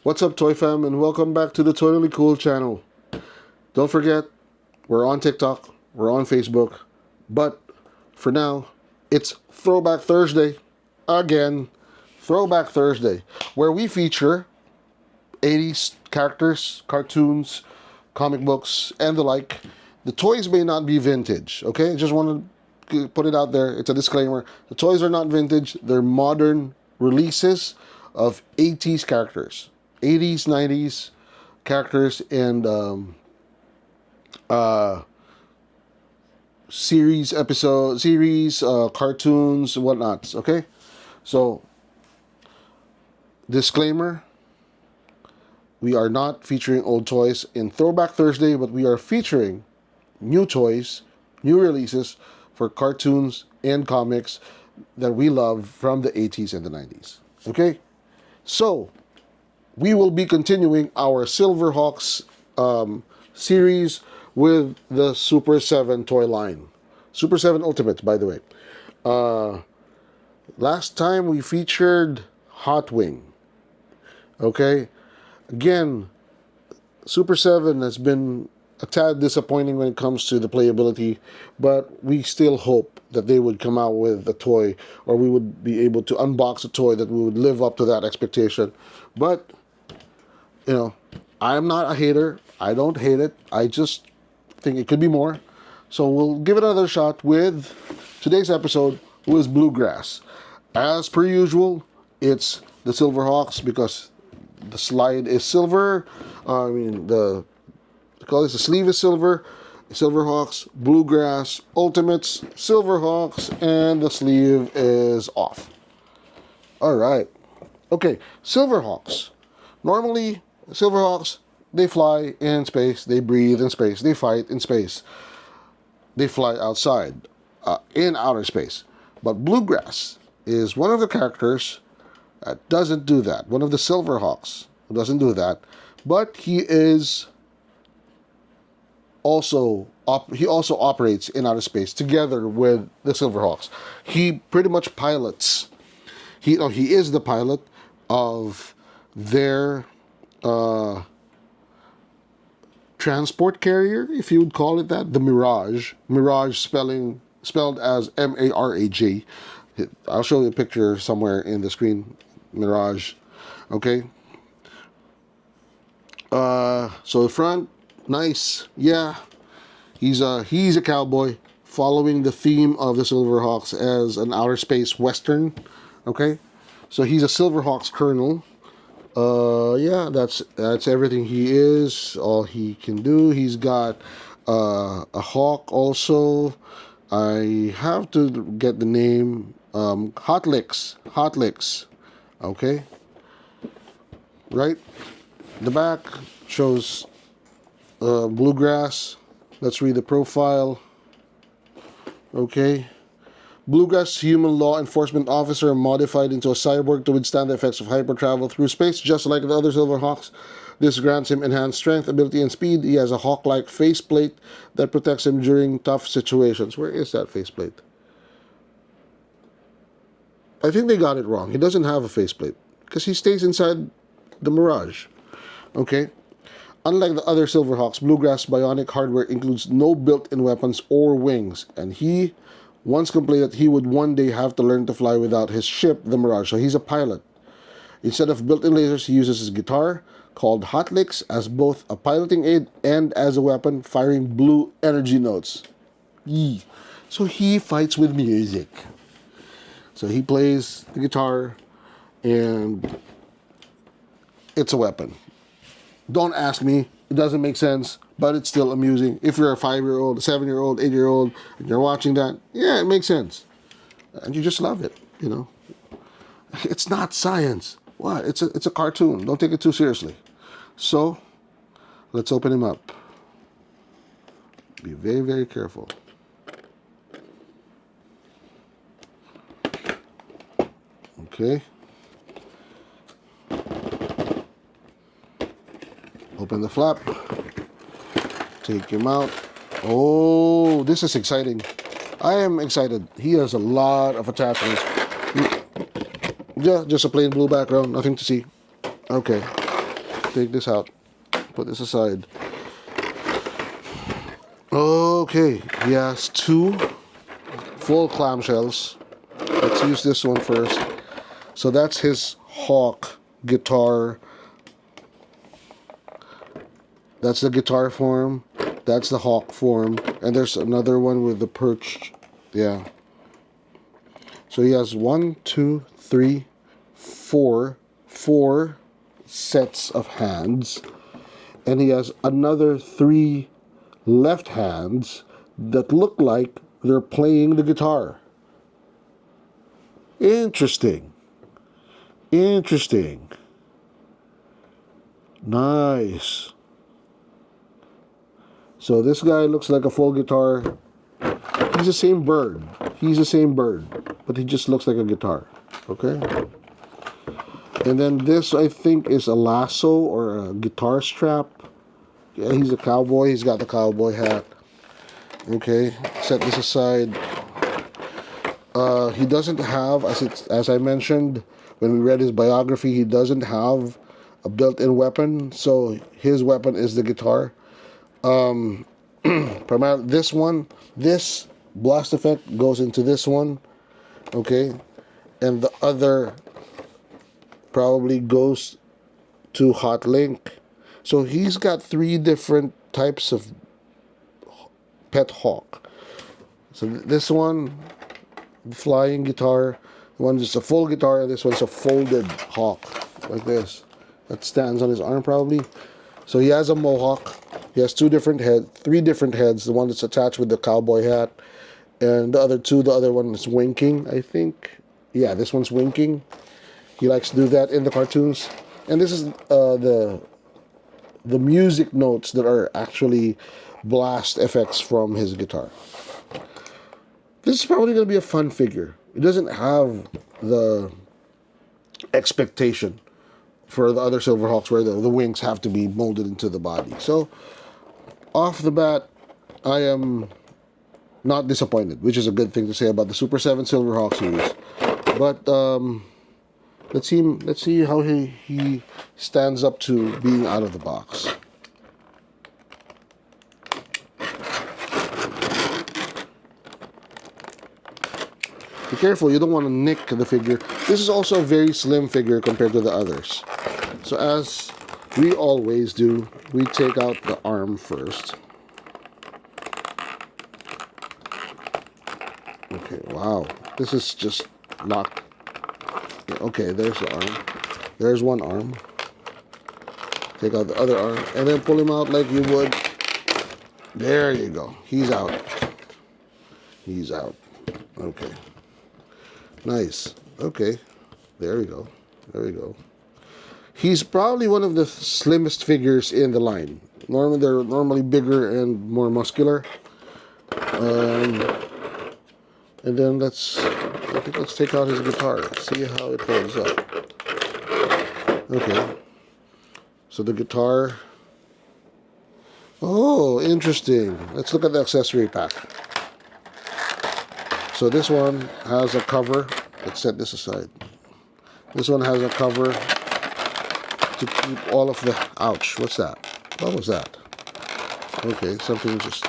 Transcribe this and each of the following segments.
What's up, Toy Fam, and welcome back to the Totally Cool channel. Don't forget, we're on TikTok, we're on Facebook, but for now, it's Throwback Thursday. Again, Throwback Thursday, where we feature 80s characters, cartoons, comic books, and the like. The toys may not be vintage, okay? Just want to put it out there. It's a disclaimer. The toys are not vintage. They're modern releases of 80s characters. 80s, 90s characters and series, cartoons, whatnots, okay? So, disclaimer, we are not featuring old toys in Throwback Thursday, but we are featuring new toys, new releases for cartoons and comics that we love from the 80s and the 90s, okay? So, we will be continuing our Silverhawks series with the Super7 toy line. Super7 Ultimate, by the way. Last time we featured Hot Wing. Okay? Again, Super7 has been a tad disappointing when it comes to the playability, but we still hope that they would come out with a toy, or we would be able to unbox a toy that would live up to that expectation. But you know, I'm not a hater. I don't hate it. I just think it could be more. So we'll give it another shot with today's episode, who is Bluegrass. As per usual, it's the Silverhawks because the slide is silver. The sleeve is silver. Silverhawks, Bluegrass, Ultimates, Silverhawks, and the sleeve is off. All right. Okay, Silverhawks. Normally, Silverhawks, they fly in space, they breathe in space, they fight in space, they fly outside, in outer space. But Bluegrass is one of the characters that doesn't do that. One of the Silverhawks who doesn't do that. But he is also operates in outer space together with the Silverhawks. He pretty much pilots. He is the pilot of their transport carrier, if you would call it that, the Mirage. Mirage spelled as M-A-R-A-G. I'll show you a picture somewhere in the screen. Mirage. Okay. So the front, nice. Yeah. He's a cowboy following the theme of the Silverhawks as an outer space western. Okay. So he's a Silverhawks colonel. Yeah, that's everything he is, all he can do. He's got a hawk also. I have to get the name. Hot Licks. Okay. Right? The back shows Bluegrass. Let's read the profile. Okay. Bluegrass, human law enforcement officer, modified into a cyborg to withstand the effects of hyper-travel through space, just like the other Silverhawks. This grants him enhanced strength, ability, and speed. He has a hawk-like faceplate that protects him during tough situations. Where is that faceplate? I think they got it wrong. He doesn't have a faceplate because he stays inside the Mirage. Okay? Unlike the other Silverhawks, Bluegrass bionic hardware includes no built-in weapons or wings, and he once complained that he would one day have to learn to fly without his ship, the Mirage. So he's a pilot. Instead of built-in lasers, he uses his guitar, called Hot Licks, as both a piloting aid and as a weapon, firing blue energy notes. Yee. So he fights with music. So he plays the guitar, and it's a weapon. Don't ask me. It doesn't make sense, but it's still amusing. If you're a 5-year-old, a 7-year-old, 8-year-old, and you're watching that, yeah, it makes sense. And you just love it, you know. It's not science. What? It's a cartoon. Don't take it too seriously. So, let's open him up. Be very, very careful. Okay. Open the flap. Take him out. Oh, this is exciting. I am excited. He has a lot of attachments. Yeah, just a plain blue background. Nothing to see. Okay. take this out. Put this aside. Okay, he has 2 full clamshells. Let's use this one first. So that's his Hawk guitar. That's the guitar form. That's the Hawk form. And there's another one with the perched. Yeah. So he has 1, 2, 3, 4 sets of hands. And he has another 3 left hands that look like they're playing the guitar. Interesting. Interesting. Nice. So this guy looks like a full guitar. He's the same bird. He's the same bird, but he just looks like a guitar. Okay? And then this, I think, is a lasso or a guitar strap. Yeah, he's a cowboy. He's got the cowboy hat. Okay, set this aside. He doesn't have, as I mentioned when we read his biography, he doesn't have a built-in weapon. So his weapon is the guitar. Primarily this blast effect goes into this one. Okay, and the other probably goes to Hot Link. So he's got 3 different types of pet hawk. So this one, flying guitar, one is a full guitar, and this one's a folded hawk, like this. That stands on his arm probably. So he has a mohawk. He has 3 different heads. The one that's attached with the cowboy hat, and the other one is winking, I think. Yeah, this one's winking. He likes to do that in the cartoons. And this is the music notes that are actually blast effects from his guitar. This is probably going to be a fun figure. It doesn't have the expectation for the other Silverhawks where the wings have to be molded into the body. So, off the bat, I am not disappointed, which is a good thing to say about the Super 7 Silverhawk series. But let's see how he stands up to being out of the box. Be careful, you don't want to nick the figure. This is also a very slim figure compared to the others. So as we always do, we take out the arm first. Okay, wow. This is just locked. Okay, there's the arm. There's one arm. Take out the other arm, and then pull him out like you would. There you go. He's out. He's out. Okay. Nice. Okay. There we go. There we go. He's probably one of the slimmest figures in the line. Normally, they're normally bigger and more muscular. And then let's take out his guitar. See how it holds up. Okay. So the guitar. Oh, interesting. Let's look at the accessory pack. So this one has a cover. Let's set this aside. This one has a cover to keep all of the... Ouch, what's that? What was that? Okay, something just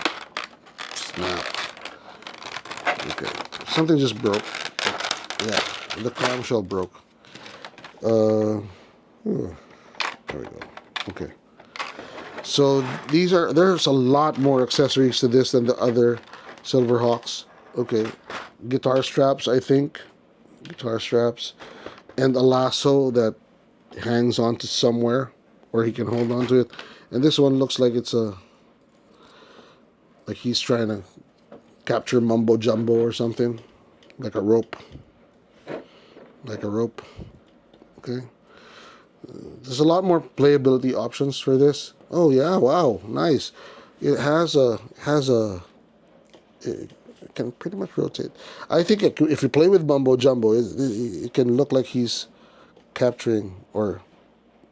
snapped. Okay, something just broke. Yeah, the clamshell broke. There we go. Okay. So there's a lot more accessories to this than the other Silverhawks. Okay, guitar straps, I think. Guitar straps. And a lasso that hangs onto somewhere where he can hold onto it. And this one looks like it's like he's trying to capture mumbo jumbo or something. Like a rope. Like a rope. Okay. There's a lot more playability options for this. Oh yeah, wow, nice. It has a it can pretty much rotate. I think if you play with mumbo jumbo, it can look like he's capturing or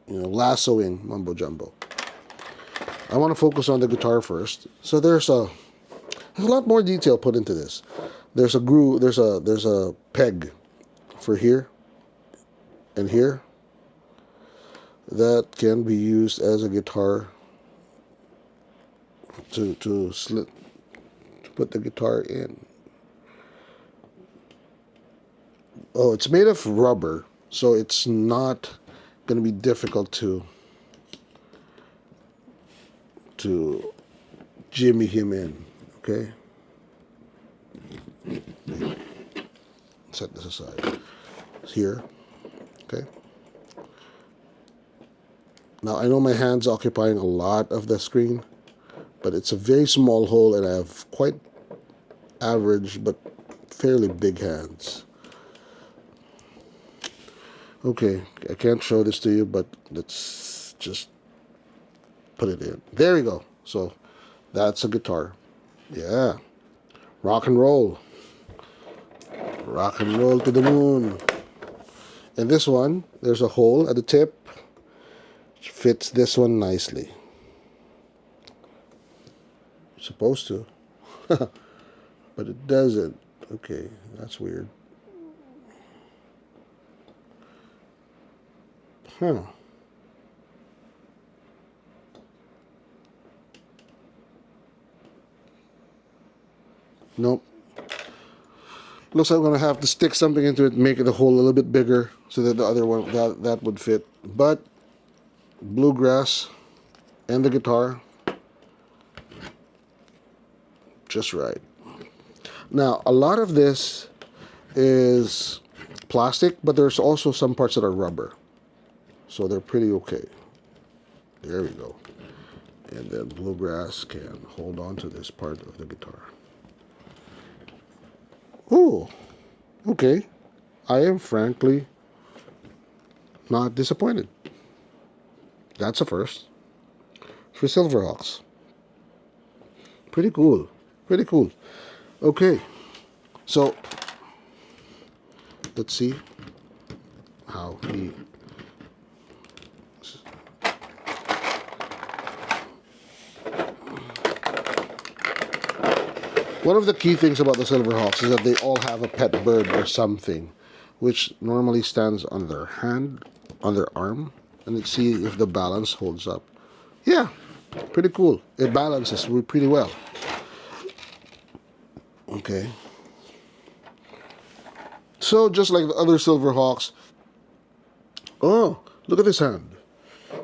lassoing mumbo jumbo. I want to focus on the guitar first. So there's a lot more detail put into this. There's a groove. There's a peg for here and here. that can be used as a guitar to slit, to put the guitar in. Oh, it's made of rubber, so it's not going to be difficult to jimmy him in. Okay, set this aside here. Okay, now I know my hand's occupying a lot of the screen, but it's a very small hole and I have quite average but fairly big hands. Okay, I can't show this to you, but let's just put it in. There we go. So that's a guitar. Yeah. Rock and roll. Rock and roll to the moon. And this one, there's a hole at the tip, which fits this one nicely. It's supposed to. But it doesn't. Okay, that's weird. Huh. Nope. Looks like I'm gonna have to stick something into it, make the hole a little bit bigger so that the other one that would fit. But Bluegrass and the guitar just right. Now a lot of this is plastic, but there's also some parts that are rubber, so they're pretty okay. There we go. And then Bluegrass can hold on to this part of the guitar. Oh, okay. I am frankly not disappointed. That's a first for Silverhawks. Pretty cool. Pretty cool. Okay, so let's see how he. One of the key things about the Silverhawks is that they all have a pet bird or something, which normally stands on their hand, on their arm, and let's see if the balance holds up. Yeah, pretty cool. It balances pretty well. Okay. So just like the other Silverhawks, oh, look at this hand.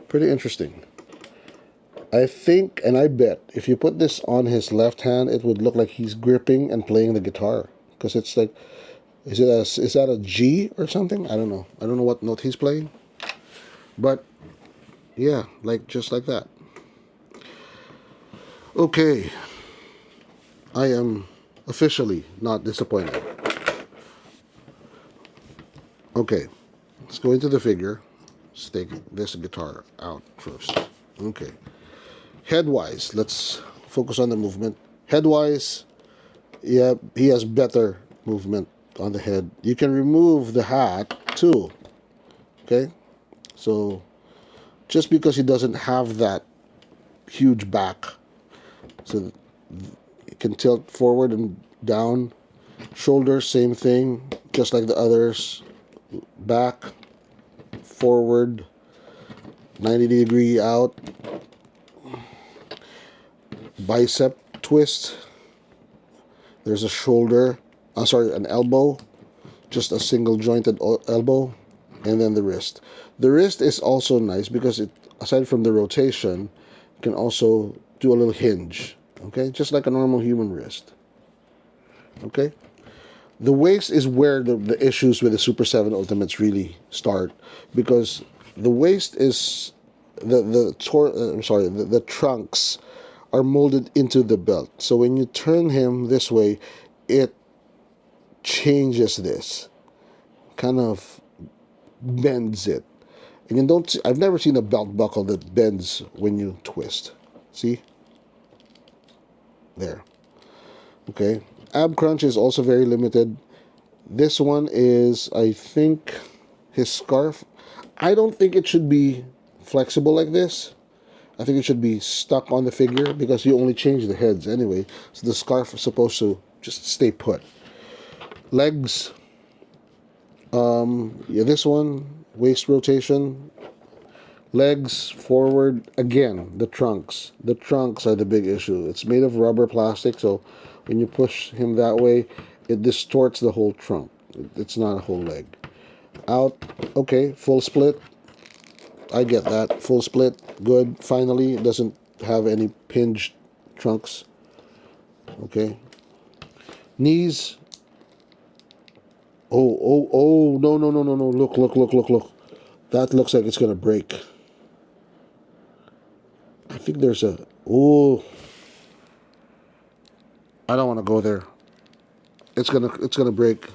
Pretty interesting. I think, and I bet, if you put this on his left hand, it would look like he's gripping and playing the guitar. Because it's like, is that a G or something? I don't know. I don't know what note he's playing. But, yeah, like just like that. Okay. I am officially not disappointed. Okay. Let's go into the figure. Let's take this guitar out first. Okay. Headwise, let's focus on the movement. Headwise, yeah, he has better movement on the head. You can remove the hat too. Okay, so just because he doesn't have that huge back, so it can tilt forward and down. Shoulders, same thing, just like the others. Back, forward, 90-degree out. Bicep twist. There's a shoulder, an elbow, just a single jointed elbow, and then the wrist. The wrist is also nice because it, aside from the rotation, can also do a little hinge. Okay, just like a normal human wrist. Okay, the waist is where the issues with the Super 7 Ultimates really start, because the waist is the trunks are molded into the belt. So when you turn him this way, it changes this, kind of bends it. And you don't. I've never seen a belt buckle that bends when you twist. See? There. Okay. Ab crunch is also very limited. This one is, I think, his scarf. I don't think it should be flexible like this. I think it should be stuck on the figure because you only change the heads anyway. So the scarf is supposed to just stay put. Legs. Yeah, this one, waist rotation. Legs forward again. The trunks. The trunks are the big issue. It's made of rubber plastic, so when you push him that way, it distorts the whole trunk. It's not a whole leg. Out. Okay, full split. I get that. Full split. Good. Finally, it doesn't have any pinged trunks. Okay. Knees. Oh, no, no, no, no, no. Look, look, look, look, look. That looks like it's going to break. I think there's a... Oh. I don't want to go there. It's gonna break.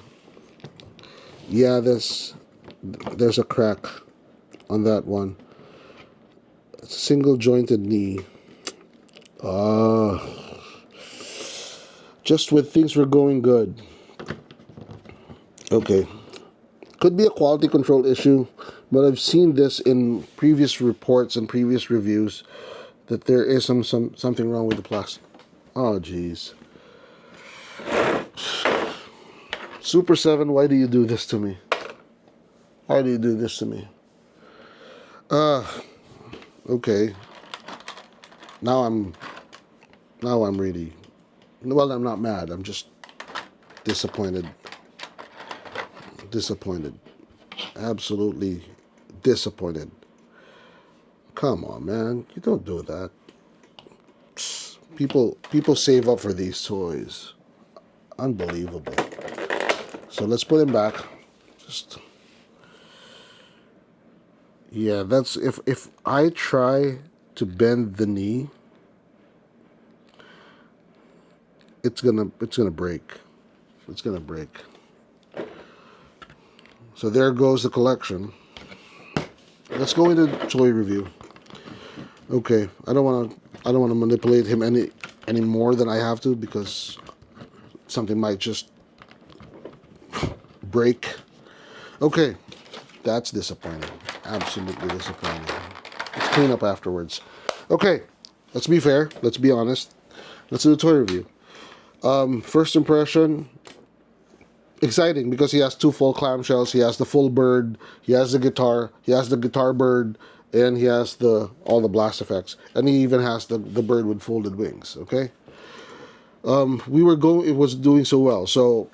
Yeah, there's a crack on that one. It's a single jointed knee. Just when things were going good. Okay. Could be a quality control issue, but I've seen this in previous reports and previous reviews that there is something wrong with the plastic. Oh jeez. Super7, why do you do this to me? Why do you do this to me? Okay. Now I'm really, well, I'm not mad. I'm just disappointed. Disappointed. Absolutely disappointed. Come on, man. You don't do that. People save up for these toys. Unbelievable. So let's put him back. Just, yeah, that's if I try to bend the knee, it's gonna break. It's gonna break. So there goes the collection. Let's go into toy review. Okay, I don't want to manipulate him any more than I have to, because something might just break. Okay, that's disappointing. Absolutely disappointing. Let's clean up afterwards. Okay, let's be fair. Let's be honest. Let's do a toy review. First impression, exciting because he has two full clamshells. He has the full bird. He has the guitar. He has the guitar bird, and he has all the blast effects. And he even has the bird with folded wings. Okay. It was doing so well. So,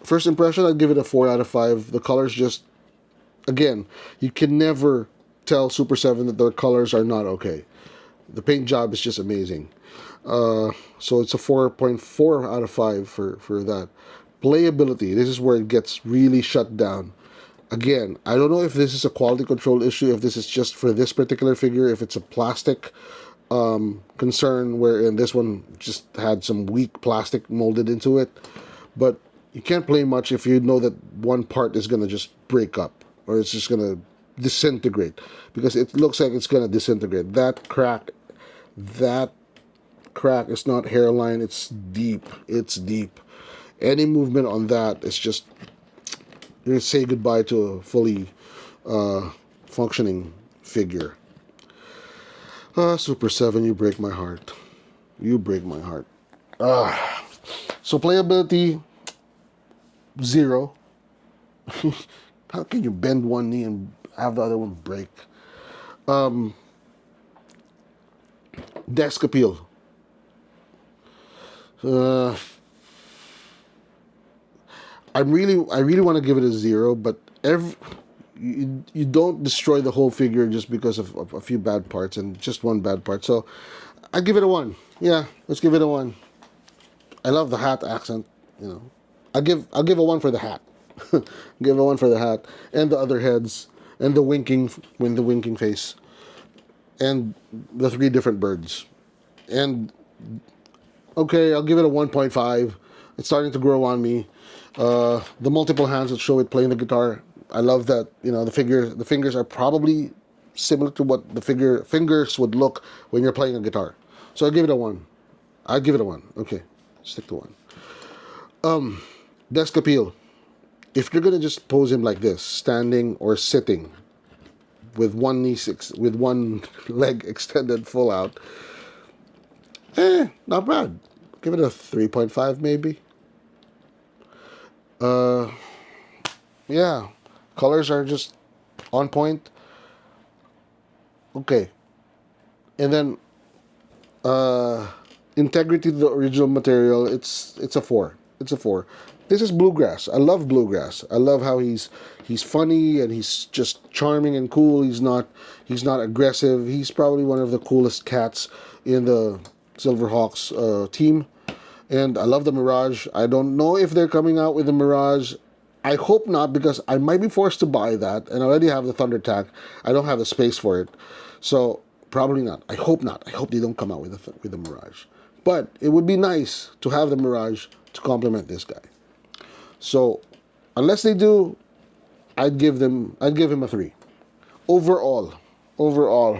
first impression, I'd give it a 4 out of 5. The colors just, again, you can never tell Super7 that their colors are not okay. The paint job is just amazing. So it's a 4.4 out of 5 for that. Playability, this is where it gets really shut down. Again, I don't know if this is a quality control issue, if this is just for this particular figure, if it's a plastic concern, wherein this one just had some weak plastic molded into it. But you can't play much if you know that one part is going to just break up, or it's just going to disintegrate, because it looks like it's going to disintegrate. That crack is not hairline, it's deep. It's deep. Any movement on that is just, you're going to say goodbye to a fully functioning figure. Super7, you break my heart. You break my heart. So playability, 0. How can you bend one knee and have the other one break? Desk appeal. I really want to give it a 0, but you don't destroy the whole figure just because of a few bad parts and just one bad part. So I give it a 1. Yeah, let's give it a 1. I love the hat accent. I'll give a 1 for the hat. Give a 1 for the hat and the other heads and the winking face and the 3 different birds. And okay, I'll give it a 1.5. It's starting to grow on me. The multiple hands that show it playing the guitar. I love that. The fingers are probably similar to what the fingers would look when you're playing a guitar. So I'll give it a 1. I'll give it a 1. Okay, stick to 1. Desk appeal. If you're gonna just pose him like this, standing or sitting, with one leg extended full out, not bad. Give it a 3.5 maybe. Yeah, colors are just on point. Okay. And then integrity to the original material, it's a 4. It's a 4. This is Bluegrass. I love Bluegrass. I love how he's funny and he's just charming and cool. He's not aggressive. He's probably one of the coolest cats in the Silverhawks team. And I love the Mirage. I don't know if they're coming out with the Mirage. I hope not, because I might be forced to buy that, and I already have the ThunderTac. I don't have the space for it, so probably not. I hope not. I hope they don't come out with the Mirage. But it would be nice to have the Mirage to complement this guy. So unless they do, I'd give him a 3. Overall,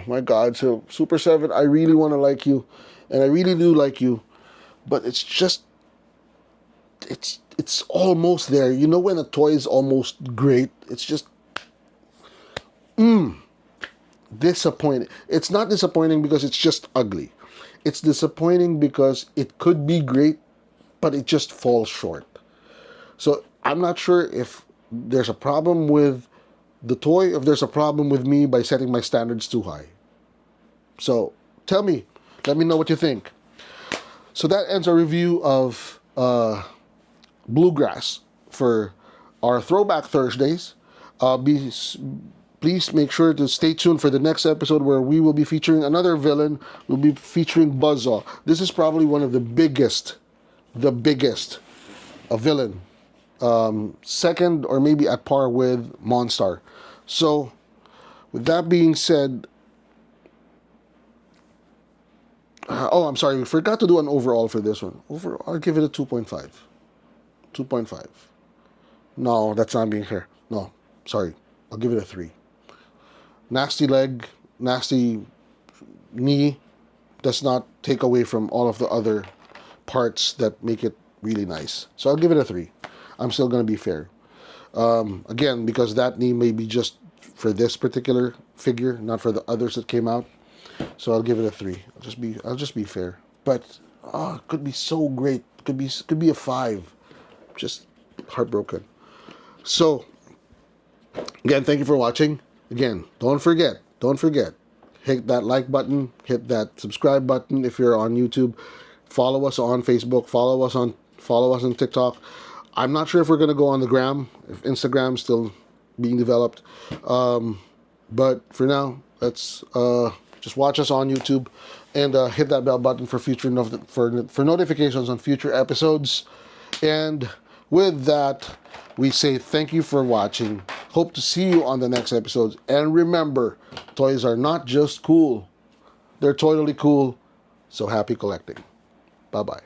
my God. So Super7, I really want to like you, and I really do like you, but it's just it's almost there. You know when a toy is almost great, it's just disappointing. It's not disappointing because it's just ugly. It's disappointing because it could be great, but it just falls short. So I'm not sure if there's a problem with the toy, if there's a problem with me by setting my standards too high. So tell me, let me know what you think. So that ends our review of Bluegrass for our Throwback Thursdays. Please make sure to stay tuned for the next episode, where we will be featuring another villain. We'll be featuring Buzzsaw. This is probably one of the biggest a villain. Second or maybe at par with Monstar. So with that being said, oh, I'm sorry, we forgot to do an overall for this one. Overall, I'll give it a 2.5. 2.5. No, that's not being fair. No, sorry. I'll give it a 3. Nasty leg, nasty knee does not take away from all of the other parts that make it really nice. So I'll give it a 3. I'm still going to be fair. Again, because that knee may be just for this particular figure, not for the others that came out. So I'll give it a 3. I'll just be fair. But it could be so great. Could be a 5. Just heartbroken. So again, thank you for watching. Again, don't forget, hit that like button, hit that subscribe button if you're on YouTube. Follow us on Facebook, follow us on TikTok. I'm not sure if we're gonna go on the gram, if Instagram's still being developed. But for now, let's just watch us on YouTube and hit that bell button for for notifications on future episodes. And with that, we say thank you for watching. Hope to see you on the next episodes. And remember, toys are not just cool. They're totally cool. So happy collecting. Bye-bye.